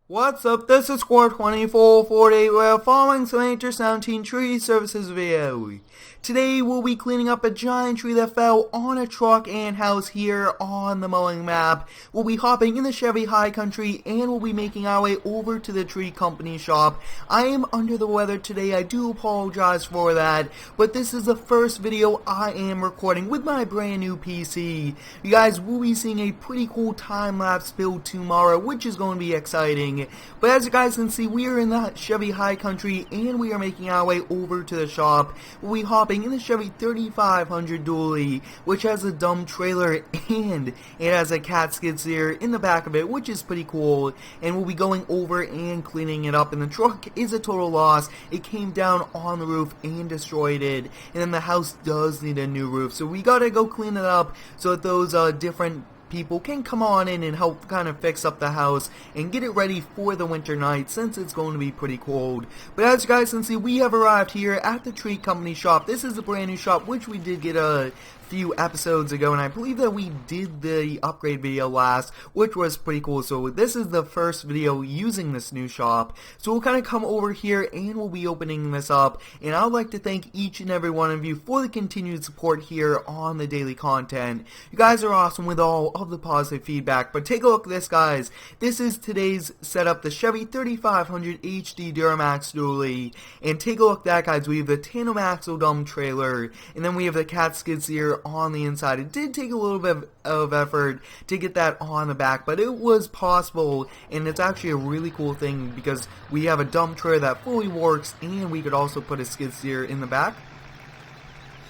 What's up, this is Squad 2448, we're following some Inter-17 tree services video. Today we'll be cleaning up a giant tree that fell on a truck and house here on the Mowing Map. We'll be hopping in the Chevy High Country and we'll be making our way over to the tree company shop. I am under the weather today, I do apologize for that, but this is the first video I am recording with my brand new PC. You guys will be seeing a pretty cool time-lapse build tomorrow, which is going to be exciting. But as you guys can see, we are in the Chevy High Country and we are making our way over to the shop. We'll be hopping in the Chevy 3500 dually, which has a dump trailer and it has a cat skid steer in the back of it, which is pretty cool. And we'll be going over and cleaning it up, and the truck is a total loss. It came down on the roof and destroyed it, and then the house does need a new roof, so we gotta go clean it up so that those different people can come on in and help kind of fix up the house and get it ready for the winter night, since it's going to be pretty cold. But as you guys can see, we have arrived here at the tree company shop. This is a brand new shop, which we did get a few episodes ago, and I believe that we did the upgrade video last, which was pretty cool. So this is the first video using this new shop, so we'll kind of come over here and we'll be opening this up. And I would like to thank each and every one of you for the continued support here on the daily content. You guys are awesome with all of the positive feedback. But take a look at this, guys. This is today's setup, the Chevy 3500 HD Duramax dually, and take a look at that, guys. We have the tandem axle dump trailer, and then we have the cat skid steer on the inside. It did take a little bit of effort to get that on the back, but it was possible, and it's actually a really cool thing because we have a dump trailer that fully works, and we could also put a skid steer in the back.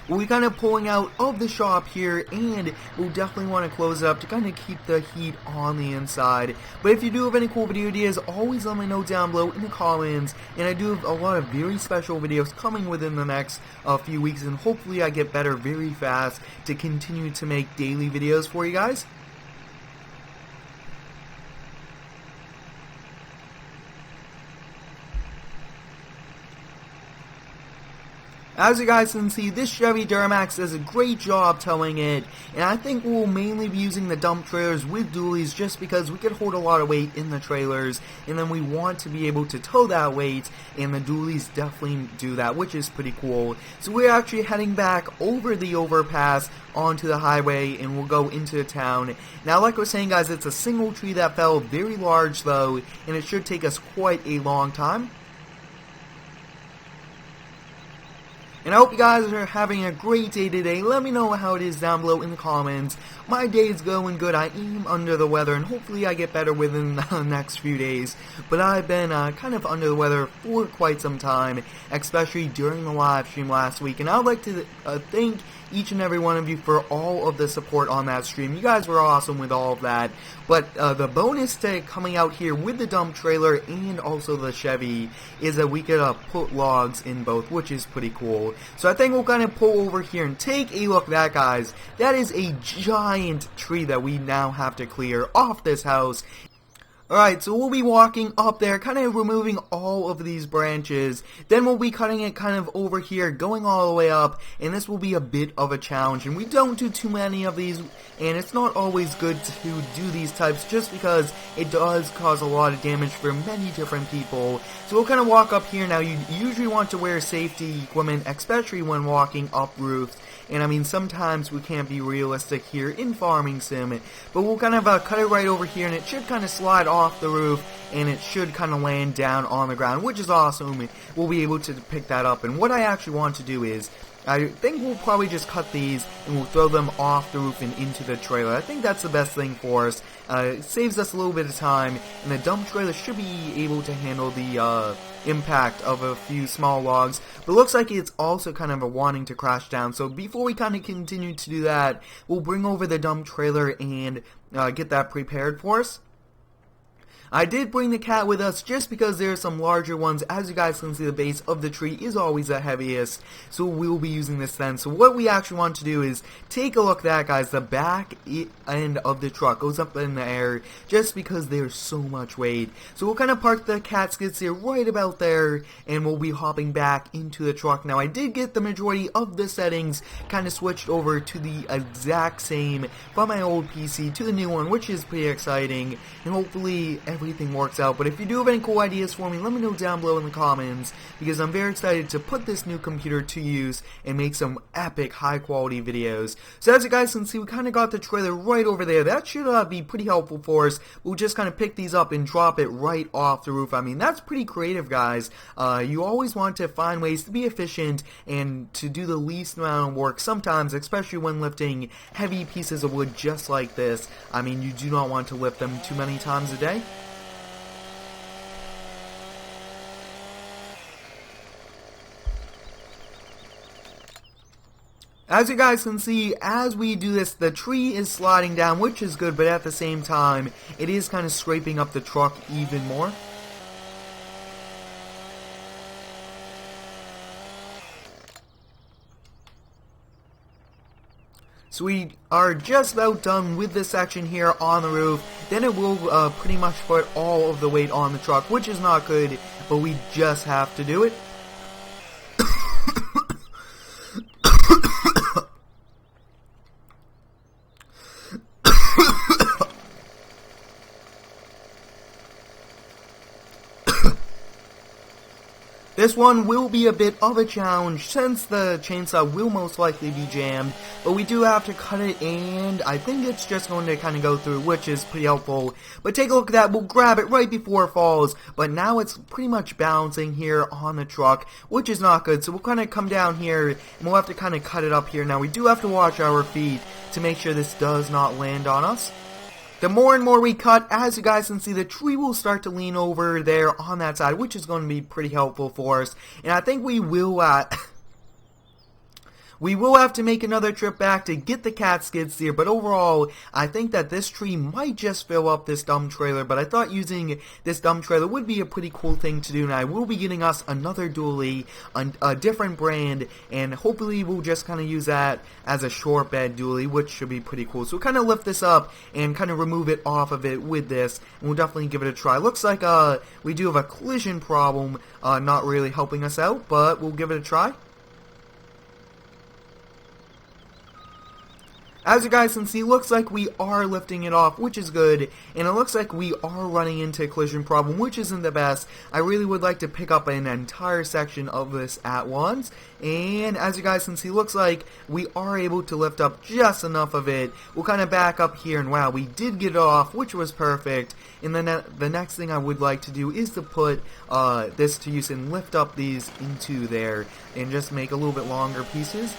We're kind of pulling out of the shop here, and we'll definitely want to close it up to kind of keep the heat on the inside. But if you do have any cool video ideas, always let me know down below in the comments. And I do have a lot of very special videos coming within the next few weeks, and hopefully I get better very fast to continue to make daily videos for you guys. As you guys can see, this Chevy Duramax does a great job towing it, and I think we'll mainly be using the dump trailers with dualies just because we can hold a lot of weight in the trailers, and then we want to be able to tow that weight, and the dualies definitely do that, which is pretty cool. So we're actually heading back over the overpass onto the highway, and we'll go into the town. Now, like I was saying, guys, it's a single tree that fell, very large though, and it should take us quite a long time. And I hope you guys are having a great day today. Let me know how it is down below in the comments. My day is going good. I am under the weather, and hopefully I get better within the next few days. But I've been kind of under the weather for quite some time, especially during the live stream last week. And I would like to thank each and every one of you for all of the support on that stream. You guys were awesome with all of that. But the bonus to coming out here with the dump trailer and also the Chevy is that we could put logs in both, which is pretty cool. So I think we'll kind of pull over here and take a look at that, guys. That is a giant tree that we now have to clear off this house. Alright, so we'll be walking up there, kind of removing all of these branches. Then we'll be cutting it kind of over here, going all the way up, and this will be a bit of a challenge. And we don't do too many of these, and it's not always good to do these types just because it does cause a lot of damage for many different people. So we'll kind of walk up here. Now, you usually want to wear safety equipment, especially when walking up roofs. And I mean, sometimes we can't be realistic here in Farming Sim, but we'll kind of cut it right over here, and it should kind of slide off the roof, and it should kind of land down on the ground, which is awesome. We'll be able to pick that up. And what I actually want to do is, I think we'll probably just cut these and we'll throw them off the roof and into the trailer. I think that's the best thing for us. It saves us a little bit of time, and the dump trailer should be able to handle the impact of a few small logs. But it looks like it's also kind of wanting to crash down. So before we kind of continue to do that, we'll bring over the dump trailer and get that prepared for us. I did bring the cat with us just because there are some larger ones. As you guys can see, the base of the tree is always the heaviest, so we'll be using this then. So what we actually want to do is take a look at that, guys. The back end of the truck goes up in the air just because there's so much weight. So we'll kind of park the cat skid steer right about there, and we'll be hopping back into the truck. Now, I did get the majority of the settings kind of switched over to the exact same from my old PC to the new one, which is pretty exciting, and hopefully everything everything works out. But if you do have any cool ideas for me, let me know down below in the comments, because I'm very excited to put this new computer to use and make some epic high quality videos. So as you guys can see, we kind of got the trailer right over there. That should be pretty helpful for us. We'll just kind of pick these up and drop it right off the roof. I mean, that's pretty creative, guys. You always want to find ways to be efficient and to do the least amount of work sometimes, especially when lifting heavy pieces of wood just like this. I mean, you do not want to lift them too many times a day. As you guys can see, as we do this, the tree is sliding down, which is good, but at the same time, it is kind of scraping up the truck even more. So we are just about done with this section here on the roof. Then it will pretty much put all of the weight on the truck, which is not good, but we just have to do it. This one will be a bit of a challenge since the chainsaw will most likely be jammed, but we do have to cut it, and I think it's just going to kind of go through, which is pretty helpful. But take a look at that, we'll grab it right before it falls, but now it's pretty much bouncing here on the truck, which is not good. So we'll kind of come down here, and we'll have to kind of cut it up here. Now we do have to watch our feet to make sure this does not land on us. The more and more we cut, as you guys can see, the tree will start to lean over there on that side, which is going to be pretty helpful for us. And I think we will we will have to make another trip back to get the cat Skidsteer, but overall, I think that this tree might just fill up this dump trailer, but I thought using this dump trailer would be a pretty cool thing to do, and I will be getting us another dually, a different brand, and hopefully we'll just kind of use that as a short bed dually, which should be pretty cool. So we'll kind of lift this up and kind of remove it off of it with this, and we'll definitely give it a try. Looks like we do have a collision problem, not really helping us out, but we'll give it a try. As you guys can see, looks like we are lifting it off, which is good, and it looks like we are running into a collision problem, which isn't the best. I really would like to pick up an entire section of this at once, and as you guys can see, looks like we are able to lift up just enough of it. We'll kind of back up here, and wow, we did get it off, which was perfect. And then the next thing I would like to do is to put this to use and lift up these into there, and just make a little bit longer pieces.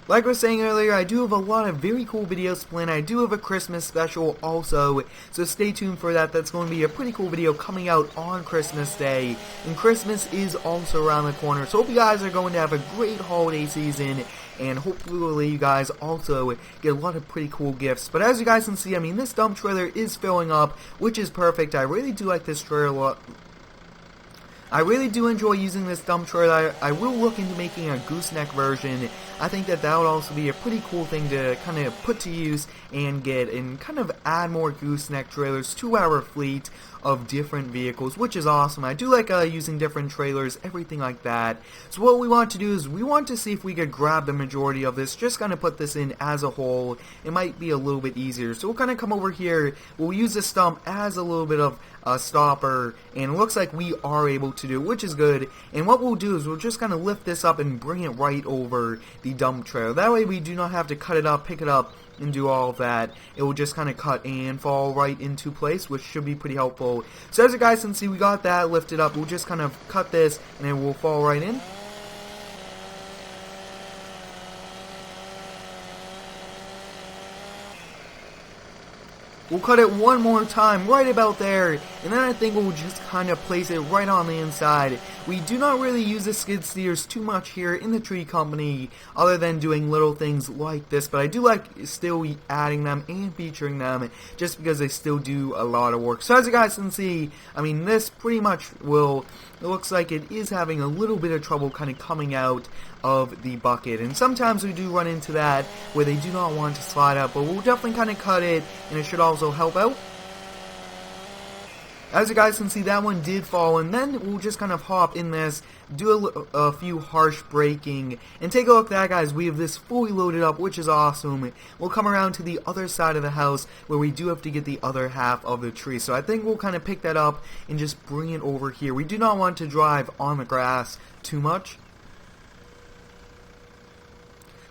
Like I was saying earlier, I do have a lot of very cool videos planned. I do have a Christmas special also, so stay tuned for that. That's going to be a pretty cool video coming out on Christmas Day. And Christmas is also around the corner, so hope you guys are going to have a great holiday season. And hopefully you guys also get a lot of pretty cool gifts. But as you guys can see, I mean, this dump trailer is filling up, which is perfect. I really do like this trailer. I really do enjoy using this dump trailer. I will look into making a gooseneck version. I think that would also be a pretty cool thing to kind of put to use and kind of add more gooseneck trailers to our fleet of different vehicles, which is awesome. I do like using different trailers, everything like that. So what we want to do is we want to see if we could grab the majority of this, just kind of put this in as a whole. It might be a little bit easier. So we'll kind of come over here, we'll use the stump as a little bit of a stopper, and it looks like we are able to do, which is good. And what we'll do is we'll just kind of lift this up and bring it right over the dump trailer. That way we do not have to cut it up, pick it up, and do all of that. It will just kind of cut and fall right into place, which should be pretty helpful. So as you guys can see, we got that lifted up. We'll just kind of cut this and it will fall right in. We'll cut it one more time right about there, and then I think we'll just kind of place it right on the inside. We do not really use the skid steers too much here in the tree company, other than doing little things like this, but I do like still adding them and featuring them, just because they still do a lot of work. So as you guys can see, I mean, this pretty much will, it looks like it is having a little bit of trouble kind of coming out of the bucket, and sometimes we do run into that where they do not want to slide out, but we'll definitely kind of cut it, and it should also help out. As you guys can see, that one did fall, and then we'll just kind of hop in this, do a few harsh braking, and take a look at that, guys. We have this fully loaded up, which is awesome. We'll come around to the other side of the house where we do have to get the other half of the tree. So I think we'll kind of pick that up and just bring it over here. We do not want to drive on the grass too much.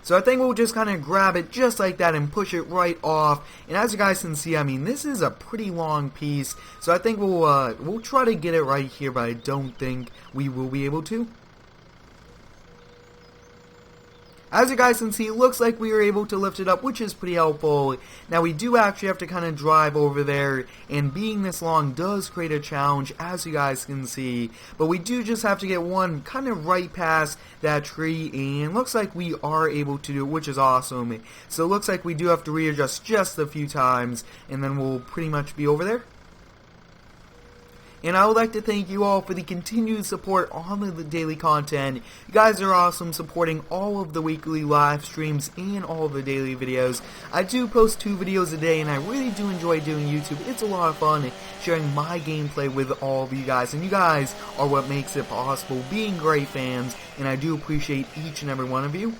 So I think we'll just kind of grab it just like that and push it right off. And as you guys can see, I mean, this is a pretty long piece. So I think we'll try to get it right here, but I don't think we will be able to. As you guys can see, it looks like we were able to lift it up, which is pretty helpful. Now, we do actually have to kind of drive over there, and being this long does create a challenge, as you guys can see. But we do just have to get one kind of right past that tree, and looks like we are able to do it, which is awesome. So it looks like we do have to readjust just a few times, and then we'll pretty much be over there. And I would like to thank you all for the continued support on the daily content. You guys are awesome, supporting all of the weekly live streams and all of the daily videos. I do post 2 videos a day, and I really do enjoy doing YouTube. It's a lot of fun sharing my gameplay with all of you guys. And you guys are what makes it possible, being great fans, and I do appreciate each and every one of you.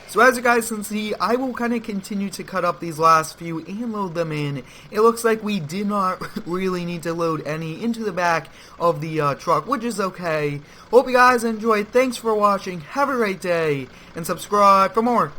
So as you guys can see, I will kind of continue to cut up these last few and load them in. It looks like we did not really need to load any into the back of the truck, which is okay. Hope you guys enjoyed. Thanks for watching. Have a great day, and subscribe for more.